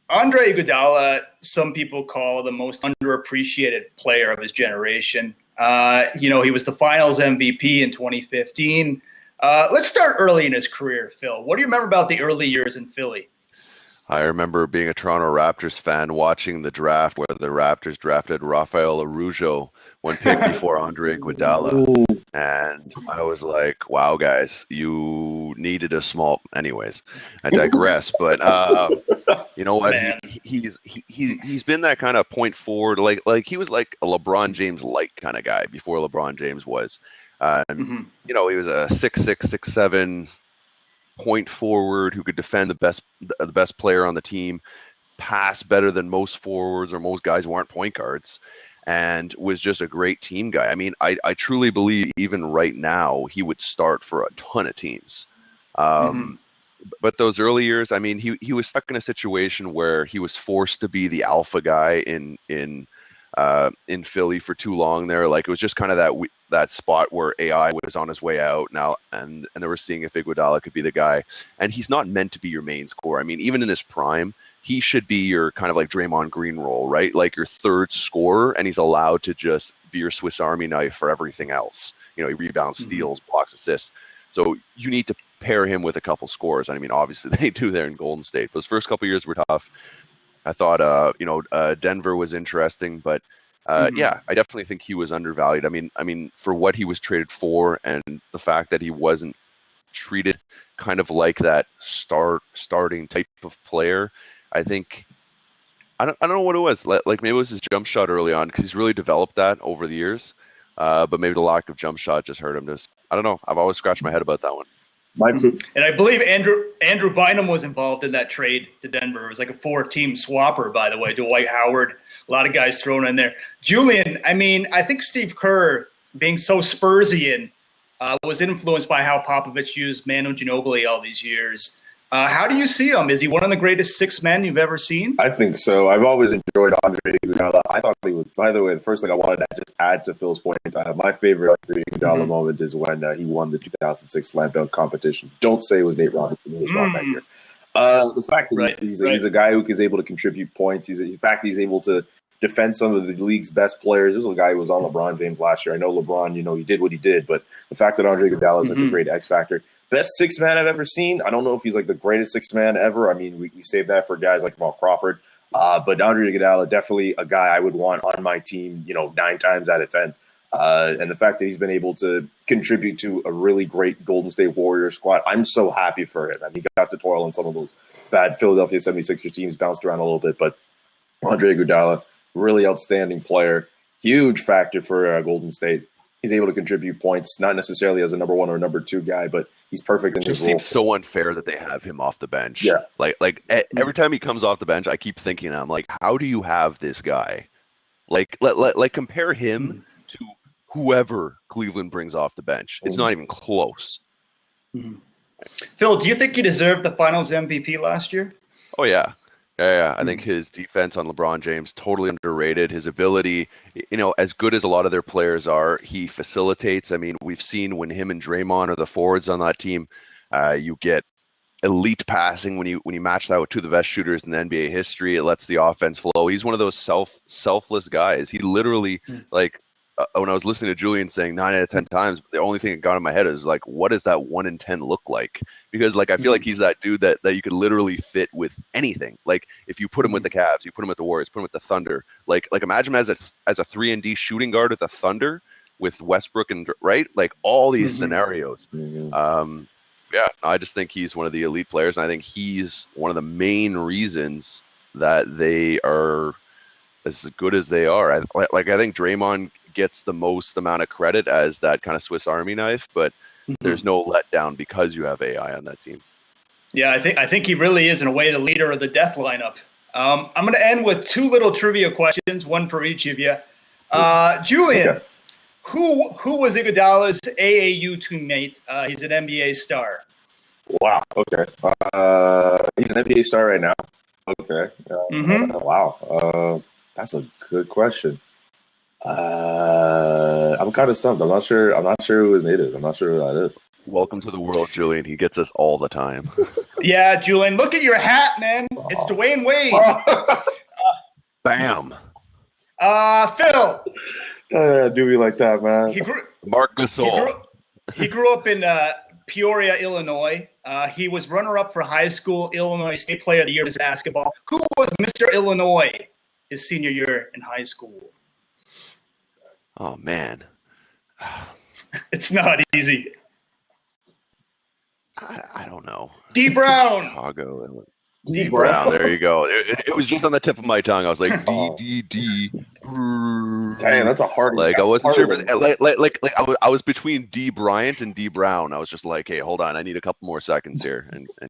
Andre Iguodala, some people call the most underappreciated player of his generation. He was the Finals MVP in 2015. Let's start early in his career, Phil. What do you remember about the early years in Philly? I remember being a Toronto Raptors fan watching the draft where the Raptors drafted Rafael Araujo one pick before Andre Iguodala. And I was like, wow, guys, you needed a small... Anyways, I digress. But you know what? He's been that kind of point forward. Like he was like a LeBron James light kind of guy before LeBron James was. He was a 6'6", 6'7", point forward who could defend the best player on the team, pass better than most forwards or most guys who aren't point guards, and was just a great team guy. I mean, I truly believe even right now he would start for a ton of teams. But those early years, I mean, he was stuck in a situation where he was forced to be the alpha guy in Philly for too long there. Like, it was just kind of that spot where AI was on his way out now, and they were seeing if Iguodala could be the guy. And he's not meant to be your main scorer. I mean, even in his prime, he should be your kind of like Draymond Green role, right? Like your third scorer, and he's allowed to just be your Swiss Army knife for everything else. He rebounds, steals, blocks, assists. So you need to pair him with a couple scores. I mean, obviously they do there in Golden State. Those first couple years were tough. I thought, Denver was interesting, but yeah, I definitely think he was undervalued. I mean, for what he was traded for, and the fact that he wasn't treated kind of like that starting type of player, I think I don't know what it was. Like maybe it was his jump shot early on, because he's really developed that over the years. But maybe the lack of jump shot just hurt him. I don't know. I've always scratched my head about that one. And I believe Andrew Bynum was involved in that trade to Denver. It was like a 4-team swapper, by the way. Dwight Howard, a lot of guys thrown in there. Julian, I mean, I think Steve Kerr, being so Spursian, was influenced by how Popovich used Manu Ginobili all these years. How do you see him? Is he one of the greatest six men you've ever seen? I think so. I've always enjoyed Andre Iguodala. I thought he was, by the way, the first thing I wanted to just add to Phil's point, my favorite Andre Iguodala moment is when he won the 2006 slam dunk competition. Don't say it was Nate Robinson. It was Ron that year. The fact that he's a guy who is able to contribute points. He's able to defend some of the league's best players. This was a guy who was on LeBron James last year. I know LeBron, he did what he did, but the fact that Andre Iguodala is such a great X factor. Best six man I've ever seen. I don't know if he's like the greatest six man ever. I mean, we save that for guys like Jamal Crawford. But Andre Iguodala, definitely a guy I would want on my team, 9 times out of 10. And the fact that he's been able to contribute to a really great Golden State Warriors squad, I'm so happy for him. I mean, he got to toil on some of those bad Philadelphia 76ers teams, bounced around a little bit. But Andre Iguodala, really outstanding player, huge factor for Golden State. He's able to contribute points, not necessarily as a number 1 or number 2 guy, but he's perfect in his role. It seems so unfair that they have him off the bench. Yeah. Like every time he comes off the bench, I keep thinking, I'm like, how do you have this guy? Like compare him to whoever Cleveland brings off the bench. It's not even close. Phil, do you think he deserved the Finals MVP last year? Oh, yeah. Yeah, I think his defense on LeBron James, totally underrated. His ability, as good as a lot of their players are, he facilitates. I mean, we've seen when him and Draymond are the forwards on that team, you get elite passing when you match that with two of the best shooters in NBA history. It lets the offense flow. He's one of those selfless guys. He literally, when I was listening to Julian saying 9 out of 10 times, the only thing that got in my head is like, what does that 1 in 10 look like? Because I feel like he's that dude that you could literally fit with anything. Like if you put him with the Cavs, you put him with the Warriors, put him with the Thunder. Like imagine him as a 3-and-D shooting guard with the Thunder, with Westbrook and right, like all these scenarios. Yeah, I just think he's one of the elite players, and I think he's one of the main reasons that they are as good as they are. I think Draymond gets the most amount of credit as that kind of Swiss Army knife, but there's no letdown because you have AI on that team. Yeah, I think he really is, in a way, the leader of the death lineup. I'm going to end with 2 little trivia questions, one for each of you. Julian, who was Iguodala's AAU teammate? He's an NBA star. Wow. Okay. He's an NBA star right now. Okay. Wow. That's a good question. I'm kind of stumped. I'm not sure who his mate is. I'm not sure who that is. Welcome to the world, Julian. He gets us all the time. Yeah, Julian, look at your hat, man. It's Dwayne Wade. Bam. Phil. Do me like that, man. Marc Gasol. He grew up in Peoria, Illinois. He was runner-up for high school Illinois State Player of the Year in basketball. Who was Mr. Illinois his senior year in high school? Oh, man. It's not easy. I don't know. D. Brown. Chicago. D. Brown. There you go. It was just on the tip of my tongue. I was like, D. Damn, that's a hard. Like I wasn't sure. I was between D. Bryant and D. Brown. I was just like, hey, hold on. I need a couple more seconds here. And